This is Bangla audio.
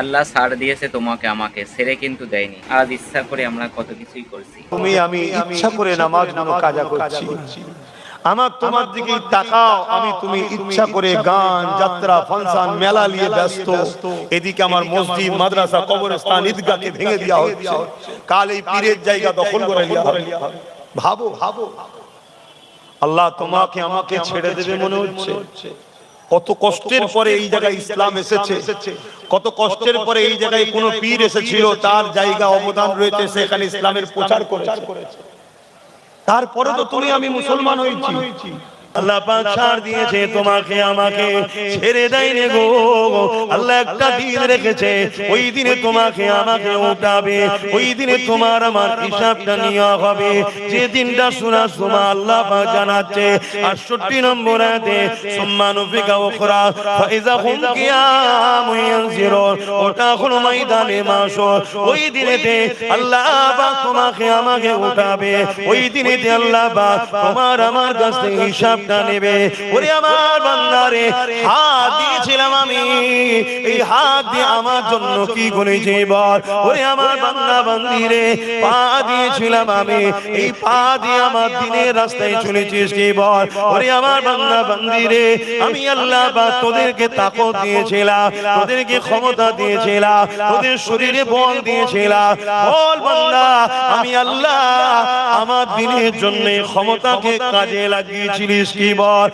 আল্লাহ ছাড় দিয়েছে তোমাকে আমাকে, ছেড়ে কিন্তু দেয়নি। আজ ইচ্ছা করে আমরা কত কিছুই করছি। তুমি আমি ইচ্ছা করে নামাজগুলো কাজা করছি। আমার তোমার দিকে তাকাও, আমি তুমি ইচ্ছা করে গান যাত্রা ফাংশন মেলা নিয়ে ব্যস্ত। এদিকে আমার মসজিদ মাদ্রাসা কবরস্থান ঈদগাহকে ভেঙে দেওয়া হচ্ছে, কাল এই পীরের জায়গা দখল করে নেওয়া হবে। ভাবো ভাবো, আল্লাহ তোমাকে আমাকে ছেড়ে দেবে মনে হচ্ছে? কত কষ্টের পরে এই জায়গায় ইসলাম এসেছে, কত কষ্টের পরে এই জায়গায় কোন পীর এসেছিল, তার জায়গা অবদান রয়েছে, সেখানে ইসলামের প্রচার করেছে। তারপরে তো তুমি আমি মুসলমান হয়েছি। আল্লাহ পাক ছাড় দিয়েছে তোমাকে আমাকে, ছেড়ে দেয়নি গো। আল্লাহ একটা দিন রেখেছে, ওই দিনে তোমাকে আমাকে উঠাবে, ওই দিনে তোমার আমার হিসাবটা নেওয়া হবে। যে দিনটা শোনার সময় আল্লাহ পাক জানাচ্ছে 68 নম্বর আয়াতে, সুম্মা নুফিকা উখরা ফাইযা হুম কিয়ামুন ইয়ানজিরুন, ওটা হলো ময়দানে মাশর। ওই দিনেতে আল্লাহ পাক তোমাকে আমাকে উঠাবে, ওই দিনেতে আল্লাহ পাক তোমার আমার কাছ থেকে হিসাব নেবে। ওরে আমার বান্দারে, হাত দিয়েছিলাম আমি, এই হাত দিয়ে আমার জন্য কি করেছি বল? ওরে আমার বান্দা বান্দিরে, পা দিয়েছিলাম আমি, এই পা দিয়ে আমার দিনের রাস্তায় চলেছিস কি বল? ওরে আমার বান্দা বান্দিরে, আমি আল্লাহ পাক তোদেরকে তাকত দিয়েছিলাম, তোদেরকে ক্ষমতা দিয়েছিলাম, তোদের শরীরে বল দিয়েছিলাম। বল বান্দা, আমি আল্লাহ আমার দিনের জন্য ক্ষমতাকে কাজে লাগিয়েছিলিস কি বল?